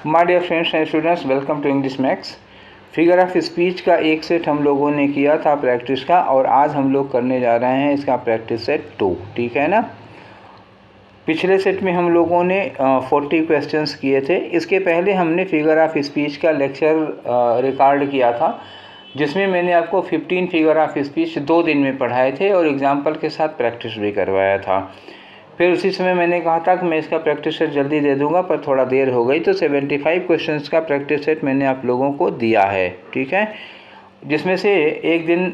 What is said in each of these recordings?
My dear friends and students, welcome to English Max. Figure of speech का एक set हम लोगों ने किया था प्रैक्टिस का, और आज हम लोग करने जा रहे हैं इसका प्रैक्टिस सेट 2। ठीक है ना। पिछले सेट में हम लोगों ने 40 क्वेश्चंस किए थे। इसके पहले हमने फिगर ऑफ स्पीच का लेक्चर रिकॉर्ड किया था, जिसमें मैंने आपको 15 फिगर ऑफ स्पीच 2 दिन में पढ़ाए थे और एग्जाम्पल के साथ प्रैक्टिस भी करवाया था। फिर उसी समय मैंने कहा था कि मैं इसका प्रैक्टिस सेट जल्दी दे दूंगा, पर थोड़ा देर हो गई, तो 75 क्वेश्चंस का प्रैक्टिस सेट मैंने आप लोगों को दिया है। ठीक है, जिसमें से एक दिन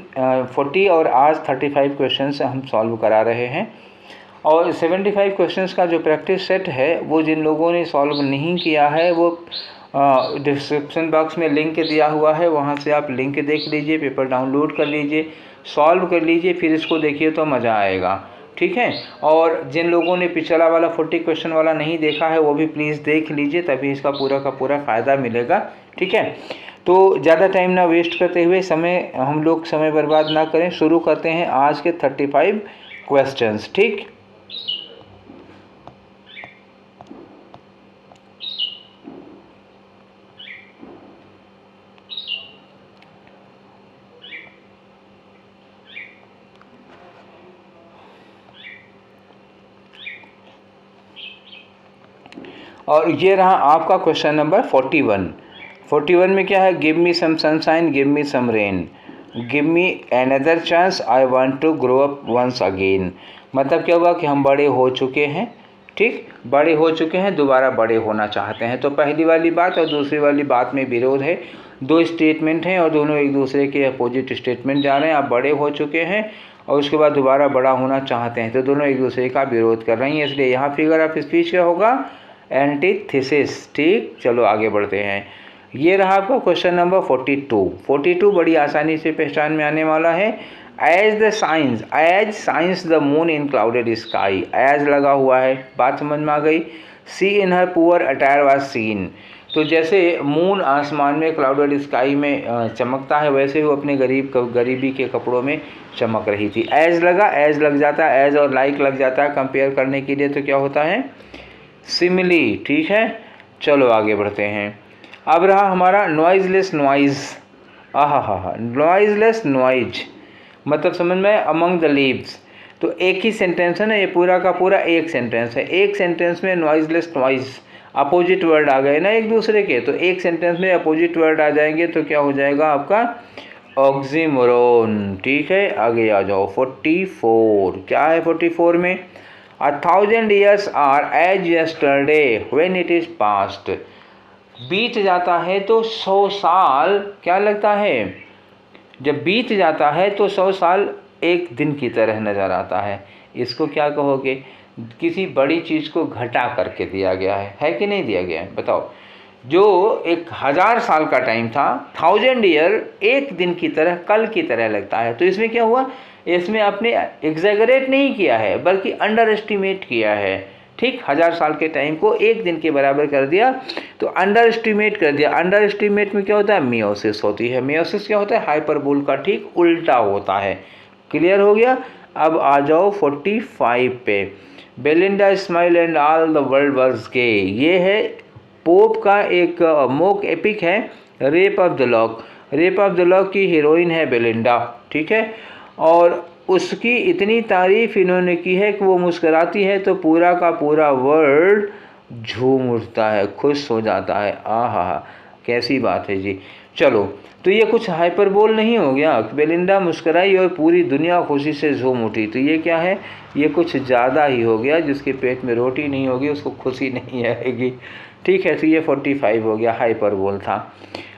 40 और आज 35 क्वेश्चंस हम सॉल्व करा रहे हैं। और 75 क्वेश्चंस का जो प्रैक्टिस सेट है वो जिन लोगों ने सॉल्व नहीं किया है वो डिस्क्रिप्शन बॉक्स में लिंक दिया हुआ है, वहाँ से आप लिंक देख लीजिए, पेपर डाउनलोड कर लीजिए, सॉल्व कर लीजिए, फिर इसको देखिए तो मज़ा आएगा। ठीक है। और जिन लोगों ने पिछला वाला 40 क्वेश्चन वाला नहीं देखा है वो भी प्लीज़ देख लीजिए, तभी इसका पूरा का पूरा फ़ायदा मिलेगा। ठीक है, तो ज़्यादा टाइम ना वेस्ट करते हुए हम लोग समय बर्बाद ना करें, शुरू करते हैं आज के 35 क्वेश्चंस। ठीक, और ये रहा आपका क्वेश्चन नंबर 41। 41 में क्या है? Give me some sunshine, give me some rain, give me another chance, I want to grow up once again. मतलब क्या हुआ कि हम बड़े हो चुके हैं, ठीक, बड़े हो चुके हैं, दोबारा बड़े होना चाहते हैं। तो पहली वाली बात और दूसरी वाली बात में विरोध है। दो स्टेटमेंट हैं और दोनों एक दूसरे के अपोजिट स्टेटमेंट जा रहे हैं। आप बड़े हो चुके हैं और उसके बाद दोबारा बड़ा होना चाहते हैं, तो दोनों एक दूसरे का विरोध कर रही हैं। इसलिए यहाँ फिगर ऑफ स्पीच क्या होगा? एंटीथेसिस। ठीक, चलो आगे बढ़ते हैं। ये रहा आपका क्वेश्चन नंबर 42। 42 बड़ी आसानी से पहचान में आने वाला है। As shines the moon in clouded sky. As लगा हुआ है, बात समझ में आ गई। She in her poor attire was seen. तो जैसे मून आसमान में क्लाउडेड स्काई में चमकता है, वैसे वो अपने गरीबी के कपड़ों में चमक रही थी। एज लगा, एज लग जाता है, एज और लाइक लग जाता है कंपेयर करने के लिए, तो क्या होता है? सिमिली। ठीक है, चलो आगे बढ़ते हैं। अब रहा हमारा नॉइजलेस नॉइज। आहा, नॉइजलेस नॉइज मतलब समझ में, अमंग द लीव्स। तो एक ही सेंटेंस है ना, ये पूरा का पूरा एक सेंटेंस है। एक सेंटेंस में नॉइजलेस नॉइज, अपोजिट वर्ड आ गए ना एक दूसरे के, तो एक सेंटेंस में अपोजिट वर्ड आ जाएंगे तो क्या हो जाएगा आपका? ऑक्सीमोरोन। ठीक है, आगे आ जाओ। 44 क्या है? 44 में 1000 years are as yesterday when it is past। बीत जाता है तो 100 साल क्या लगता है? जब बीत जाता है तो 100 साल एक दिन की तरह नज़र आता है। इसको क्या कहोगे? किसी बड़ी चीज़ को घटा करके दिया गया है कि नहीं दिया गया है? बताओ। जो 1000 साल का टाइम था, 1000 ईयर एक दिन की तरह, कल की तरह लगता है। तो इसमें क्या हुआ? इसमें आपने एग्जैगरेट नहीं किया है बल्कि अंडर एस्टिमेट किया है। ठीक, 1000 साल के टाइम को एक दिन के बराबर कर दिया, तो अंडर एस्टिमेट कर दिया। अंडर एस्टिमेट में क्या होता है? मियोसिस होती है। मियोसिस क्या होता है? हाइपरबोल का ठीक उल्टा होता है। क्लियर हो गया? अब आ जाओ 45 पे। Belinda smile and all the world was gay. ये है पोप का एक मोक एपिक है, rape of the lock. Rape of the lock की हीरोइन है बेलिंडा। ठीक है, और उसकी इतनी तारीफ इन्होंने की है कि वो मुस्कुराती है तो पूरा का पूरा वर्ल्ड झूम उठता है, खुश हो जाता है। आहा, कैसी बात है जी। चलो, तो ये कुछ हाइपरबोल नहीं हो गया? बेलिंडा मुस्कुराई और पूरी दुनिया खुशी से झूम उठी, तो ये क्या है? ये कुछ ज़्यादा ही हो गया। जिसके पेट में रोटी नहीं होगी उसको खुशी नहीं आएगी। ठीक है, तो ये 45 हो गया, हाइपरबोल था।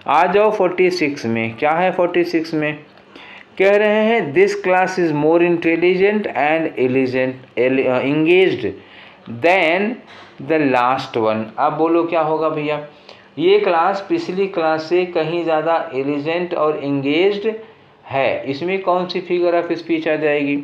आ जाओ 46 में। क्या है 46 में? कह रहे हैं this class is more intelligent and engaged than the last one. अब बोलो क्या होगा भैया? ये क्लास पिछली क्लास से कहीं ज़्यादा एलिजेंट और एंगेज्ड है। इसमें कौन सी फिगर ऑफ स्पीच आ जाएगी?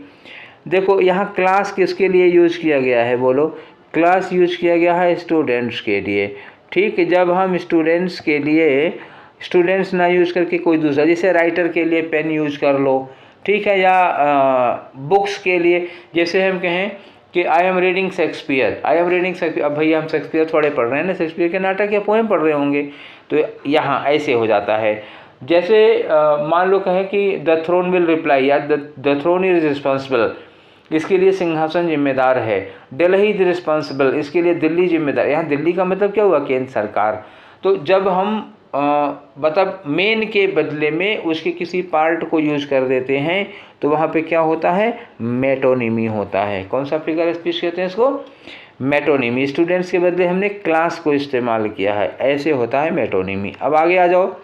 देखो, यहाँ क्लास किसके लिए यूज किया गया है? बोलो। क्लास यूज किया गया है स्टूडेंट्स के लिए। ठीक है, जब हम स्टूडेंट्स के लिए स्टूडेंट्स ना यूज़ करके कोई दूसरा, जैसे राइटर के लिए पेन यूज कर लो, ठीक है, या बुक्स के लिए जैसे हम कहें कि I am reading Shakespeare, I am reading Shakespeare. अब भैया हम शेक्सपियर थोड़े पढ़ रहे हैं ना, शेक्सपियर के नाटक या पोएम पढ़ रहे होंगे, तो यहाँ ऐसे हो जाता है। जैसे मान लो कहें कि द थ्रोन विल रिप्लाई, या द थ्रोन इज रिस्पॉन्सिबल, इसके लिए सिंहासन जिम्मेदार है। दिल्ली इज रिस्पॉन्सिबल, इसके लिए दिल्ली जिम्मेदार। यहाँ दिल्ली का मतलब क्या हुआ? केंद्र सरकार। तो जब हम मतलब मेन के बदले में उसके किसी पार्ट को यूज कर देते हैं तो वहाँ पे क्या होता है? मेटोनिमी होता है। कौन सा फिगर स्पीच कहते हैं इसको? मेटोनिमी। स्टूडेंट्स के बदले हमने क्लास को इस्तेमाल किया है, ऐसे होता है मेटोनिमी। अब आगे आ जाओ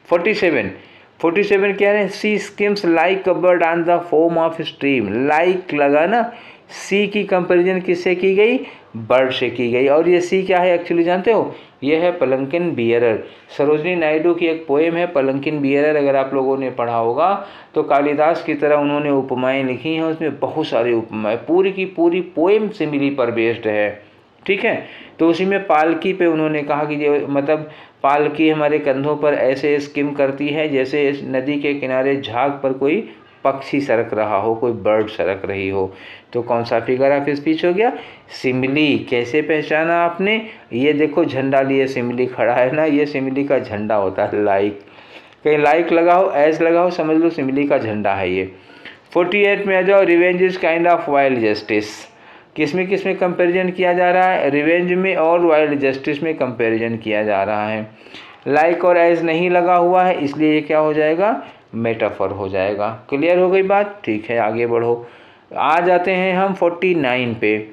47 क्या है? She skims like a bird on the foam of stream. Like लगा ना, सी की कंपैरिजन किससे की गई? बर्ड से की गई। और ये सी क्या है एक्चुअली जानते हो? ये है पलंकिन बियरर। सरोजनी नायडू की एक पोएम है पलंकिन बियरर, अगर आप लोगों ने पढ़ा होगा तो कालिदास की तरह उन्होंने उपमाएं लिखी हैं, उसमें बहुत सारी उपमाएं, पूरी की पूरी पोएम सिमिली पर बेस्ड है, ठीक है। तो उसी में पालकी पे उन्होंने कहा कि ये मतलब पालकी हमारे कंधों पर ऐसे स्किम करती है जैसे इस नदी के किनारे झाग पर कोई पक्षी सरक रहा हो, कोई बर्ड सरक रही हो। तो कौन सा फिगर ऑफ स्पीच हो गया? सिमिली। कैसे पहचाना आपने? ये देखो झंडा लिए सिमिली खड़ा है ना, ये सिमिली का झंडा होता है। लाइक, कहीं लाइक लगा हो, एज लगा हो, समझ लो सिमिली का झंडा है ये। 48 में आ जाओ। Revenge is kind of wild justice. किसमें किसमें कंपैरिजन किया जा रहा है? रिवेंज में और वाइल्ड जस्टिस में कंपैरिजन किया जा रहा है। लाइक और एज नहीं लगा हुआ है, इसलिए ये क्या हो जाएगा? मेटाफर हो जाएगा। क्लियर हो गई बात? ठीक है, आगे बढ़ो। आ जाते हैं हम 49 पे,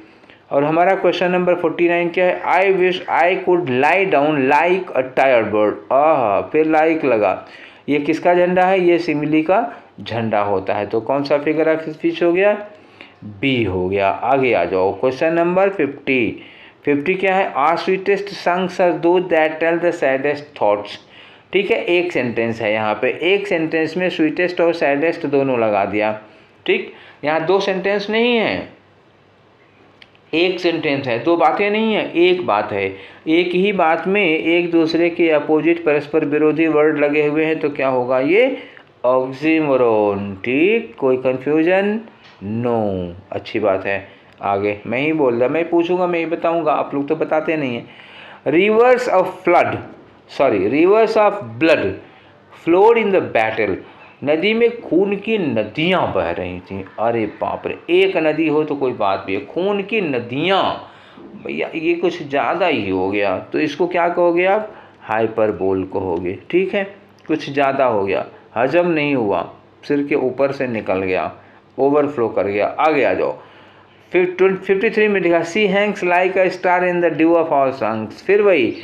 और हमारा क्वेश्चन नंबर 49 क्या है? I wish I could lie down like a tired bird. फिर लाइक लगा, ये किसका झंडा है? ये सिमिली का झंडा होता है। तो कौन सा फिगर ऑफ स्पीच हो गया? बी हो गया। आगे आ जाओ क्वेश्चन नंबर 50 क्या है? Our sweetest songs are those that tell the saddest thoughts. ठीक है, एक सेंटेंस है यहाँ पे, एक सेंटेंस में स्वीटेस्ट और सैडेस्ट दोनों लगा दिया। ठीक, यहाँ दो सेंटेंस नहीं है, एक सेंटेंस है, दो बातें नहीं है, एक बात है। एक ही बात में एक दूसरे के अपोजिट परस्पर विरोधी वर्ड लगे हुए हैं, तो क्या होगा? ये ऑक्सीमोरोन। ठीक, कोई कंफ्यूजन? नो, अच्छी बात है। आगे मैं ही बोल रहा, मैं पूछूंगा, मैं ही बताऊंगा, आप लोग तो बताते नहीं हैं। Reverse of blood flowed in the battle. नदी में खून की नदियां बह रही थी। अरे बाप रे, एक नदी हो तो कोई बात भी है, खून की नदियां, भैया ये कुछ ज़्यादा ही हो गया। तो इसको क्या कहोगे आप? हाइपरबोल कहोगे। ठीक है, कुछ ज़्यादा हो गया, हजम नहीं हुआ, सिर के ऊपर से निकल गया, ओवरफ्लो कर गया। आगे आ जाओ। 53 में लिखा she hangs like a star in the dew of our songs. फिर वही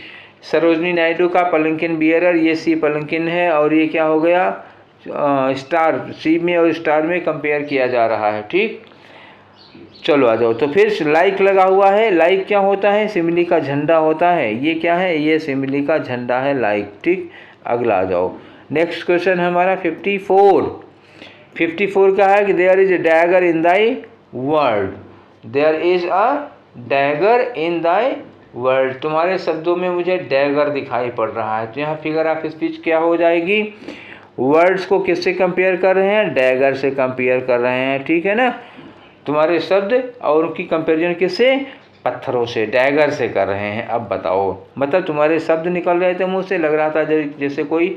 सरोजनी नायडू का पलंकिन बियरर, ये सी पलंकिन है, और ये क्या हो गया? स्टार, सी में और स्टार में कंपेयर किया जा रहा है। ठीक, चलो आ जाओ। तो फिर लाइक लगा हुआ है, लाइक क्या होता है? सिमिली का झंडा होता है। ये क्या है? ये सिमिली का झंडा है, लाइक। ठीक, अगला आ जाओ। नेक्स्ट क्वेश्चन हमारा 54 का है कि there is a dagger in thy world. There is a dagger in thy world. तुम्हारे शब्दों में मुझे डैगर दिखाई पड़ रहा है। तो यहाँ फिगर ऑफ स्पीच क्या हो जाएगी? वर्ड्स को किससे कंपेयर कर रहे हैं? डैगर से कंपेयर कर रहे हैं। ठीक है ना, तुम्हारे शब्द और उनकी कंपेरिजन किससे? पत्थरों से, डैगर से कर रहे हैं। अब बताओ, मतलब तुम्हारे शब्द निकल रहे थे मुँह से, लग रहा था जैसे कोई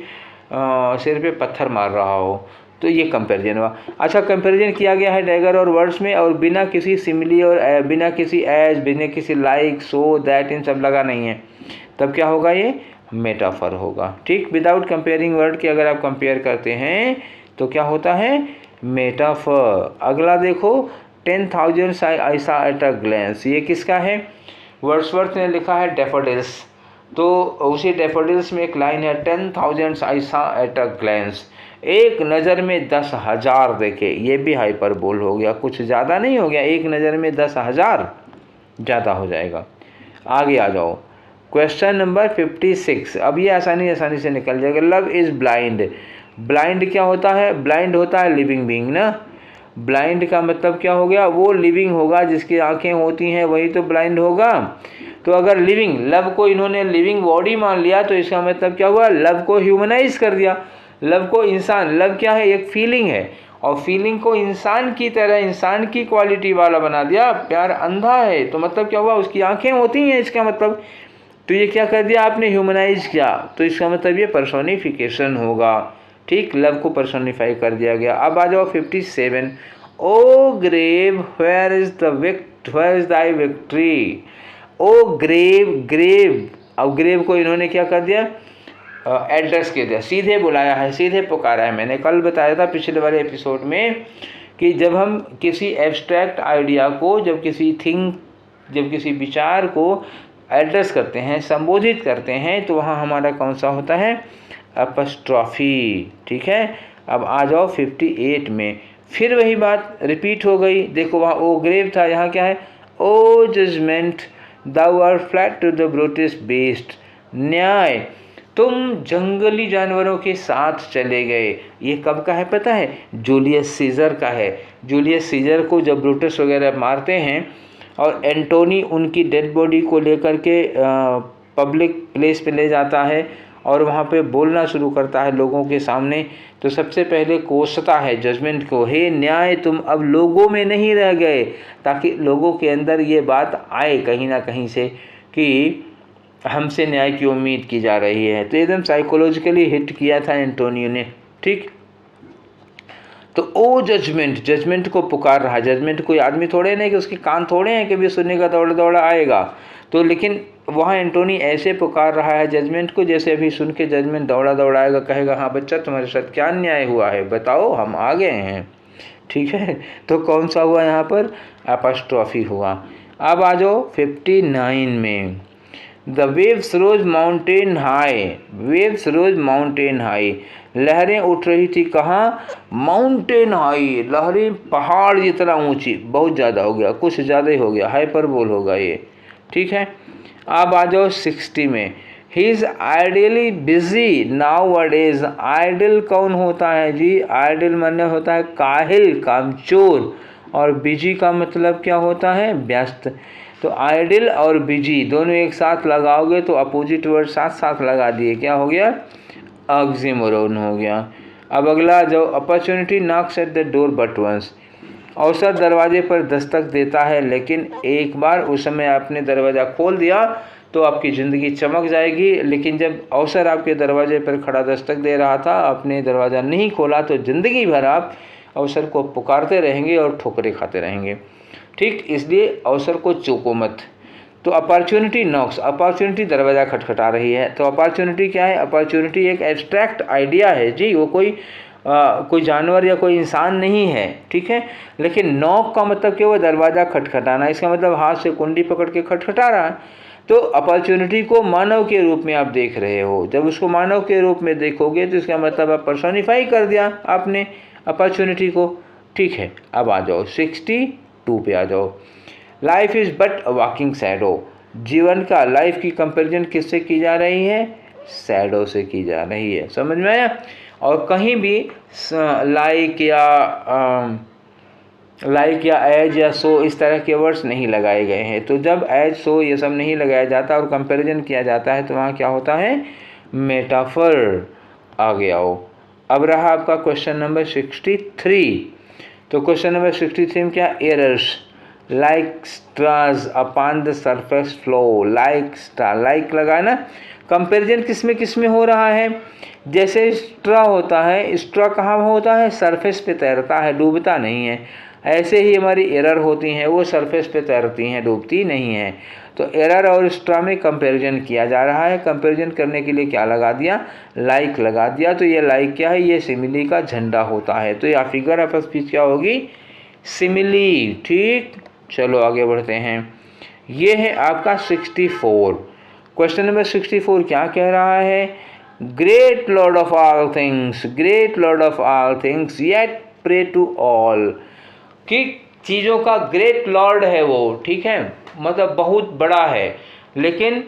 सिर पे पत्थर मार रहा हो। तो ये कंपैरिजन हुआ। अच्छा, कंपैरिजन किया गया है डैगर और वर्ड्स में, और बिना किसी सिमिली और बिना किसी एज, बिना किसी लाइक, सो, दैट, इन सब लगा नहीं है। तब क्या होगा? ये मेटाफर होगा। ठीक, विदाउट कंपेयरिंग वर्ड के अगर आप कंपेयर करते हैं तो क्या होता है? मेटाफर। अगला देखो, 10,000 I saw at a glance. ये किसका है? वर्ड्सवर्थ ने लिखा है डैफोडिल्स। तो उसी डैफोडिल्स में एक लाइन है 10,000 I saw at a glance. एक नज़र में 10,000 देखे। ये भी हाइपरबोल हो गया, कुछ ज़्यादा नहीं हो गया? एक नज़र में 10,000 ज़्यादा हो जाएगा। आगे आ जाओ, क्वेश्चन नंबर 56। अब ये आसानी से निकल जाएगा। Love is blind. ब्लाइंड क्या होता है? ब्लाइंड होता है लिविंग बीइंग ना। ब्लाइंड का मतलब क्या हो गया? वो लिविंग होगा जिसकी आंखें होती हैं, वही तो ब्लाइंड होगा। तो अगर लिविंग, लव को इन्होंने लिविंग बॉडी मान लिया, तो इसका मतलब क्या हुआ? लव को ह्यूमनाइज कर दिया। लव को इंसान, लव क्या है, एक फीलिंग है, और फीलिंग को इंसान की तरह, इंसान की क्वालिटी वाला बना दिया। प्यार अंधा है तो मतलब क्या हुआ, उसकी आंखें होती हैं, इसका मतलब। तो ये क्या कर दिया आपने, ह्यूमनाइज किया, तो इसका मतलब ये पर्सोनिफिकेशन होगा। ठीक, लव को पर्सोनिफाई कर दिया गया। अब आ जाओ 57। O grave where is thy victory. O grave, grave, अब ग्रेव को इन्होंने क्या कर दिया, एड्रेस के दिया, सीधे बुलाया है, सीधे पुकारा है। मैंने कल बताया था पिछले वाले एपिसोड में कि जब हम किसी एब्स्ट्रैक्ट आइडिया को, जब किसी विचार को एड्रेस करते हैं, संबोधित करते हैं, तो वहाँ हमारा कौन सा होता है, अपस्ट्रॉफी। ठीक है, अब आ जाओ 58 में, फिर वही बात रिपीट हो गई। देखो वहाँ ओ ग्रेव था, यहाँ क्या है, O judgement thou art fled to द ब्रूटिश बेस्ट। न्याय, तुम जंगली जानवरों के साथ चले गए। ये कब का है पता है, जूलियस सीजर का है। जूलियस सीजर को जब ब्रूटस वगैरह मारते हैं और एंटोनी उनकी डेड बॉडी को लेकर के पब्लिक प्लेस पे ले जाता है और वहाँ पे बोलना शुरू करता है लोगों के सामने, तो सबसे पहले कोसता है जजमेंट को, हे न्याय तुम अब लोगों में नहीं रह गए, ताकि लोगों के अंदर ये बात आए कहीं ना कहीं से कि हमसे न्याय की उम्मीद की जा रही है। तो एकदम साइकोलॉजिकली हिट किया था एंटोनियो ने। ठीक, तो ओ जजमेंट, जजमेंट को पुकार रहा। जजमेंट कोई आदमी थोड़े नहीं कि उसके कान थोड़े हैं कि भी सुनने का दौड़ा दौड़ा आएगा, तो लेकिन वहाँ एंटोनी ऐसे पुकार रहा है जजमेंट को, जैसे अभी सुन के जजमेंट दौड़ा दौड़ा आएगा, कहेगा हाँ बच्चा तुम्हारे साथ क्या अन्याय हुआ है, बताओ, हम आ गए हैं। ठीक है, तो कौन सा हुआ यहाँ पर, अपस्ट्रॉफी हुआ। अब आ जाओ 59 में, the waves rose mountain high, waves rose mountain high, लहरें उठ रही थी कहाँ, माउंटेन हाई, लहरें पहाड़ जितना ऊंची, बहुत ज़्यादा हो गया, कुछ ज़्यादा ही हो गया, हाइपरबोल होगा ये। ठीक है, अब आ जाओ 60 में, he is ideally busy now अडेज। आइडल कौन होता है जी, आइडल माने होता है काहिल, कामचोर, और बिजी का मतलब क्या होता है, व्यस्त। तो आइडिल और बिजी दोनों एक साथ लगाओगे तो अपोजिट वर्ड साथ साथ लगा दिए, क्या हो गया, ऑक्सीमोरोन हो गया। अब अगला जो, opportunity knocks at the door but once, अवसर दरवाजे पर दस्तक देता है लेकिन एक बार, उस समय आपने दरवाज़ा खोल दिया तो आपकी ज़िंदगी चमक जाएगी, लेकिन जब अवसर आपके दरवाजे पर खड़ा दस्तक दे रहा था, आपने दरवाज़ा नहीं खोला, तो ज़िंदगी भर आप अवसर को पुकारते रहेंगे और ठोकरें खाते रहेंगे। ठीक, इसलिए अवसर को चूको मत। तो अपॉर्चुनिटी नॉक्स, अपॉर्चुनिटी दरवाज़ा खटखटा रही है। तो अपॉर्चुनिटी क्या है, अपॉर्चुनिटी एक एब्स्ट्रैक्ट आइडिया है जी, वो कोई जानवर या कोई इंसान नहीं है। ठीक है, लेकिन नॉक का मतलब क्या, वो दरवाज़ा खटखटाना, इसका मतलब हाथ से कुंडी पकड़ के खटखटा रहा है। तो अपॉर्चुनिटी को मानव के रूप में आप देख रहे हो, जब उसको मानव के रूप में देखोगे तो इसका मतलब आप पर्सोनिफाई कर दिया आपने अपॉर्चुनिटी को। ठीक है, अब आ जाओ 62 पे आ जाओ, life is but a walking shadow. जीवन का, लाइफ की कंपैरिजन किससे की जा रही है, शैडो से की जा रही है, समझ में आया। और कहीं भी लाइक या एज या सो इस तरह के वर्ड्स नहीं लगाए गए हैं। तो जब एज सो ये सब नहीं लगाया जाता और कंपैरिजन किया जाता है तो वहाँ क्या होता है, मेटाफर आ गया हो। अब रहा आपका क्वेश्चन नंबर 63। तो क्वेश्चन नंबर 63 में क्या, errors like स्ट्रास upon the surface flow, like star, like लगा ना, कंपैरिजन किस में हो रहा है, जैसे स्ट्रा होता है, स्ट्रा कहाँ होता है, सरफेस पे तैरता है, डूबता नहीं है। ऐसे ही हमारी एरर होती हैं, वो सरफेस पे तैरती हैं, डूबती नहीं है। तो एरर और स्ट्रा में कंपैरिजन किया जा रहा है। कंपैरिजन करने के लिए क्या लगा दिया, लाइक लगा दिया। तो ये लाइक क्या है, ये सिमिली का झंडा होता है। तो यह फिगर ऑफ स्पीच क्या होगी, सिमिली। ठीक, चलो आगे बढ़ते हैं। ये है आपका 64। क्वेश्चन नंबर 64 क्या कह रहा है, great lord of all things, great lord of all things yet prey to all, कि चीज़ों का ग्रेट लॉर्ड है वो, ठीक है, मतलब बहुत बड़ा है, लेकिन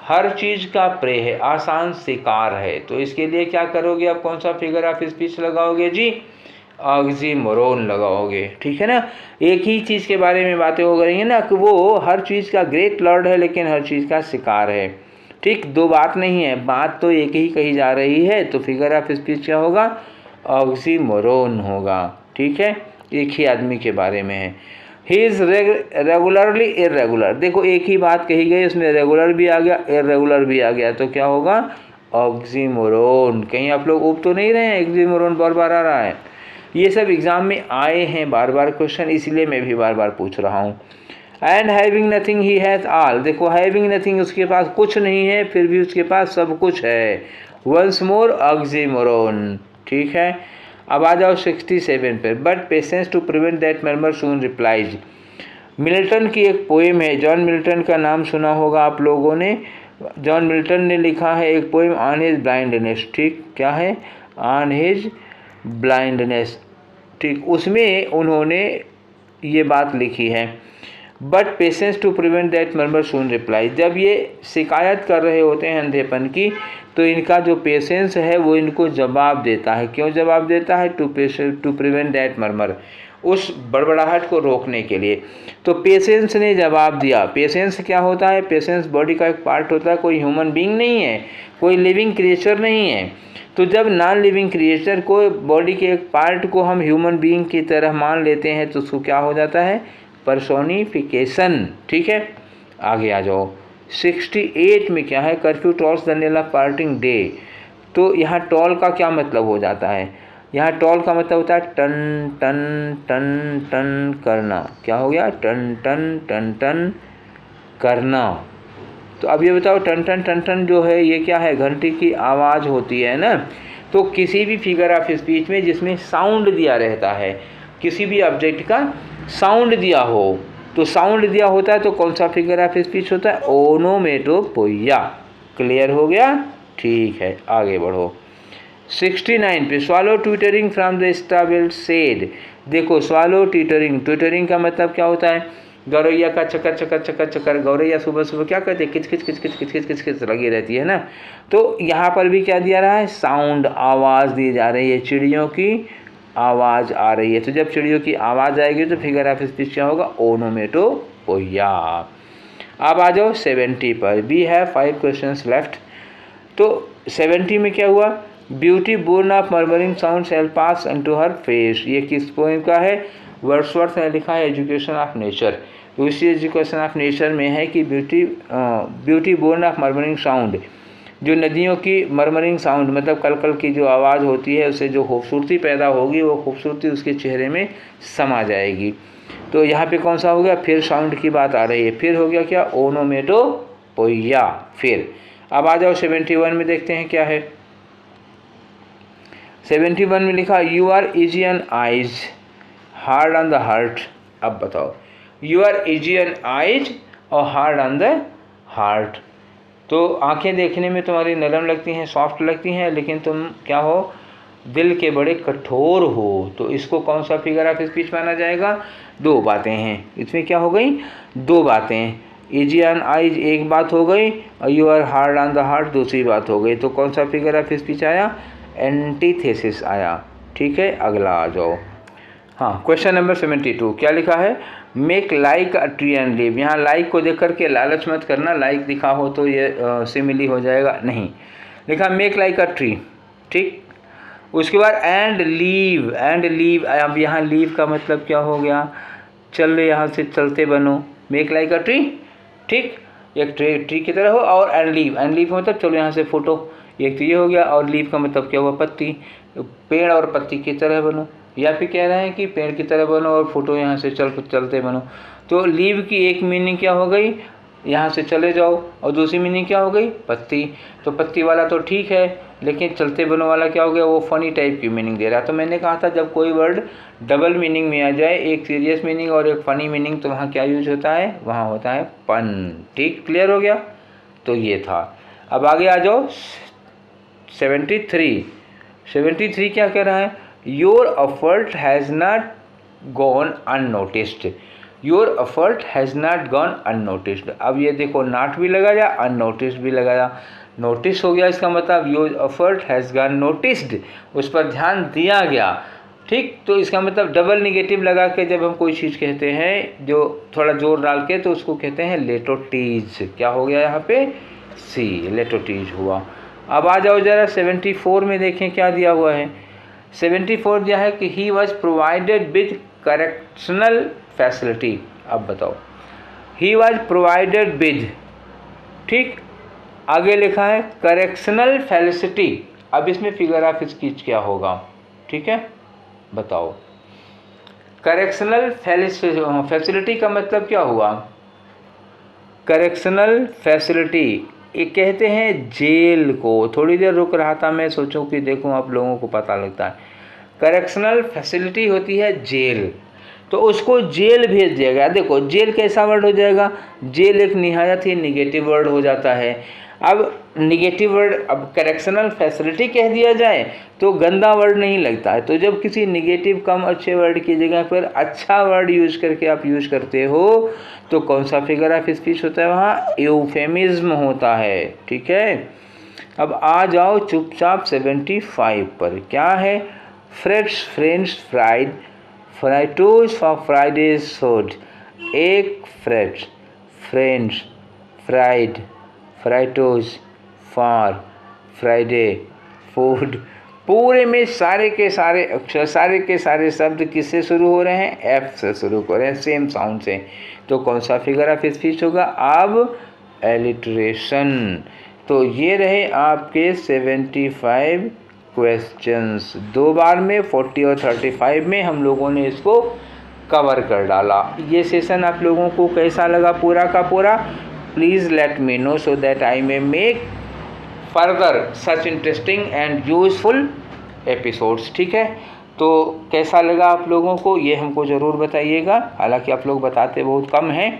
हर चीज़ का प्रे है, आसान शिकार है। तो इसके लिए क्या करोगे आप, कौन सा फिगर ऑफ स्पीच लगाओगे जी, ऑक्सीमोरोन लगाओगे। ठीक है ना, एक ही चीज़ के बारे में बातें हो रही हैं ना, कि वो हर चीज़ का ग्रेट लॉर्ड है लेकिन हर चीज़ का शिकार है। ठीक, दो बात नहीं है, बात तो एक ही कही जा रही है, तो फिगर ऑफ स्पीच क्या होगा, ऑक्सीमोरोन होगा। ठीक है, एक ही आदमी के बारे में है। ही इज़ रेगुलरली इरेगुलर, देखो एक ही बात कही गई, उसमें रेगुलर भी आ गया इरेगुलर भी आ गया, तो क्या होगा, ऑक्सीमोरोन। कहीं आप लोग उब तो नहीं रहे हैं, ऑक्सीमोरोन बार बार आ रहा है। ये सब एग्ज़ाम में आए हैं बार बार क्वेश्चन, इसलिए मैं भी बार बार पूछ रहा हूँ। And having nothing he has all, देखो हैविंग नथिंग, उसके पास कुछ नहीं है, फिर भी उसके पास सब कुछ है। Once more oxymoron. ठीक है, अब आ जाओ 67 पर। But patience to prevent that murmur soon replies. Milton की एक पोएम है, जॉन मिल्टन का नाम सुना होगा आप लोगों ने। जॉन मिल्टन ने लिखा है एक पोएम ऑन हिज ब्लाइंडनेस। ठीक, क्या है, ऑन हिज ब्लाइंडनेस। ठीक, उसमें उन्होंने ये बात लिखी है, but patience to prevent that murmur soon reply. जब ये शिकायत कर रहे होते हैं अंधेपन की, तो इनका जो पेशेंस है वो इनको जवाब देता है। क्यों जवाब देता है, टू प्रिवेंट दैट मर्मर, उस बड़बड़ाहट को रोकने के लिए। तो पेशेंस ने जवाब दिया। पेशेंस क्या होता है, पेशेंस बॉडी का एक पार्ट होता है, कोई ह्यूमन बीइंग नहीं है, कोई लिविंग क्रिएचर नहीं है। तो जब नॉन लिविंग क्रिएचर को, बॉडी के एक पार्ट को हम ह्यूमन बीइंग की तरह मान लेते हैं, तो उसको क्या हो जाता है, पर्सोनिफिकेशन। ठीक है, आगे आ जाओ। 68 में क्या है, curfew tolls the knell of parting day. तो यहाँ टॉल का क्या मतलब हो जाता है, यहाँ टॉल का मतलब होता है टन टन टन टन करना। क्या हो गया, टन टन टन टन करना। तो अब ये बताओ, टन टन टन टन जो है ये क्या है, घंटी की आवाज़ होती है ना। तो किसी भी फिगर ऑफ स्पीच में जिसमें साउंड दिया रहता है, किसी भी ऑब्जेक्ट का साउंड दिया हो, तो साउंड दिया होता है तो कौन सा फिगर ऑफ स्पीच होता है, ओनोमेटोपोइया। क्लियर हो गया, ठीक है, आगे बढ़ो। 69 पे, swallow twittering from the straw built shed. देखो स्वालो ट्विटरिंग, ट्विटरिंग का मतलब क्या होता है, गौरैया का चक्कर चक्कर चक्कर चक्कर। गौरैया सुबह सुबह क्या करती है, किच किच किच किच किच किच किच किच लगी रहती है ना। तो यहाँ पर भी क्या दिया रहा है, साउंड, आवाज़ दी जा रही है, चिड़ियों की आवाज़ आ रही है। तो जब चिड़ियों की आवाज़ आएगी तो फिगर ऑफ स्पीच क्या होगा, ओनोमेटोपोइया। अब आ जाओ 70 पर। We have 5 questions left. तो 70 में क्या हुआ, beauty born of murmuring sound shall pass into her face. ये किस पोएम का है, वर्ड्सवर्थ ने लिखा है एजुकेशन ऑफ नेचर। तो इसी एजुकेशन ऑफ नेचर में है कि beauty born of murmuring sound, जो नदियों की मर्मरिंग साउंड मतलब कलकल की जो आवाज़ होती है, उससे जो खूबसूरती पैदा होगी, वो खूबसूरती उसके चेहरे में समा जाएगी। तो यहाँ पे कौन सा हो गया, फिर साउंड की बात आ रही है, फिर हो गया क्या, ओनोमेटोपोइया। फिर अब आ जाओ 71 में, देखते हैं क्या है। 71 में लिखा, you are easy on eyes hard on the heart. अब बताओ, you are easy on eyes और हार्ड ऑन द हार्ट। तो आंखें देखने में तुम्हारी नरम लगती हैं, सॉफ्ट लगती हैं, लेकिन तुम क्या हो, दिल के बड़े कठोर हो। तो इसको कौन सा फिगर ऑफ स्पीच माना जाएगा, दो बातें हैं इसमें, क्या हो गई, दो बातें। इजी ऑन आइज एक बात हो गई, और you are hard on the heart दूसरी बात हो गई। तो कौन सा फिगर ऑफ स्पीच आया, एंटीथेसिस आया। ठीक है, अगला आ जाओ। हाँ, क्वेश्चन नंबर 72 क्या लिखा है, make like a tree and leave. यहाँ लाइक को देख करके लालच मत करना, लाइक दिखा हो तो ये सिमिली हो जाएगा, नहीं लिखा मेक लाइक अ ट्री। ठीक, उसके बाद एंड लीव, एंड लीव। अब यहाँ लीव का मतलब क्या हो गया, चल यहाँ से चलते बनो, मेक लाइक अ ट्री। ठीक, एक ट्री की तरह हो, और एंड लीव का मतलब चलो यहाँ से फोटो, एक तो ये हो गया। और लीव का मतलब क्या हुआ, पत्ती, पेड़ और पत्ती की तरह बनो, या फिर कह रहे हैं कि पेड़ की तरह बनो और फोटो यहाँ से चलते बनो। तो लीव की एक मीनिंग क्या हो गई, यहाँ से चले जाओ, और दूसरी मीनिंग क्या हो गई, पत्ती। तो पत्ती वाला तो ठीक है, लेकिन चलते बनो वाला क्या हो गया, वो फनी टाइप की मीनिंग दे रहा। तो मैंने कहा था जब कोई वर्ड डबल मीनिंग में आ जाए, एक सीरियस मीनिंग और एक फ़नी मीनिंग, तो वहाँ क्या यूज होता है, वहाँ होता है पन। ठीक, क्लियर हो गया। तो ये था। अब आगे आ जाओ 73 क्या कह रहा है, your effort has not gone unnoticed. Your effort has not gone unnoticed. अब ये देखो, नॉट भी लगाया, अननोटिस्ड भी लगाया। नोटिस हो गया, इसका मतलब your effort has gone noticed, उस पर ध्यान दिया गया। ठीक, तो इसका मतलब डबल निगेटिव लगा के जब हम कोई चीज़ कहते हैं जो थोड़ा जोर डाल के, तो उसको कहते हैं लेटोटीज। क्या हो गया यहाँ पे, सी, लेटोटीज हुआ। अब आ जाओ ज़रा 74 में देखें क्या दिया हुआ है। 74 दिया है कि he was provided with correctional facility. अब बताओ, ही वॉज प्रोवाइडेड विद, ठीक, आगे लिखा है करेक्शनल फैसिलिटी। अब इसमें फिगर ऑफ स्पीच क्या होगा, ठीक है, बताओ। करेक्शनल फैसिलिटी का मतलब क्या हुआ? करेक्शनल फैसिलिटी ये कहते हैं जेल को। थोड़ी देर रुक रहा था मैं, सोचूं कि देखूं आप लोगों को पता लगता है। करेक्शनल फैसिलिटी होती है जेल, तो उसको जेल भेज दिया गया। देखो जेल कैसा वर्ड हो जाएगा? जेल एक निहायत ही निगेटिव वर्ड हो जाता है। अब निगेटिव वर्ड, अब करेक्शनल फैसिलिटी कह दिया जाए तो गंदा वर्ड नहीं लगता है। तो जब किसी निगेटिव कम अच्छे वर्ड की जगह पर अच्छा वर्ड यूज़ करके आप यूज़ करते हो तो कौन सा फिगर ऑफ स्पीच होता है? वहाँ यूफेमिज्म होता है, ठीक है। अब आ जाओ चुपचाप 75 पर। क्या है? French fried, fritos for Fridays food. एक French fried, fritos for Friday food. पूरे में सारे के सारे अक्षर, सारे के सारे शब्द किससे शुरू हो रहे हैं? एफ से शुरू हो रहे हैं, सेम साउंड से। तो कौन सा फिगर ऑफ स्पीच होगा? अब एलिट्रेशन। तो ये रहे आपके 75 क्वेश्चंस। 2 बार में 40 और 35 में हम लोगों ने इसको कवर कर डाला। ये सेशन आप लोगों को कैसा लगा पूरा का पूरा? Please let me know so that I may make further such interesting and useful episodes, ठीक है। तो कैसा लगा आप लोगों को ये हमको ज़रूर बताइएगा। हालांकि आप लोग बताते बहुत कम हैं,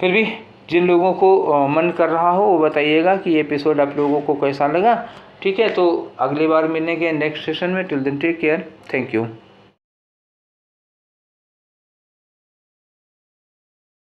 फिर भी जिन लोगों को मन कर रहा हो वो बताइएगा कि ये एपिसोड आप लोगों को कैसा लगा, ठीक है। तो अगली बार मिलेंगे नेक्स्ट सेशन में। Till then take care, thank you.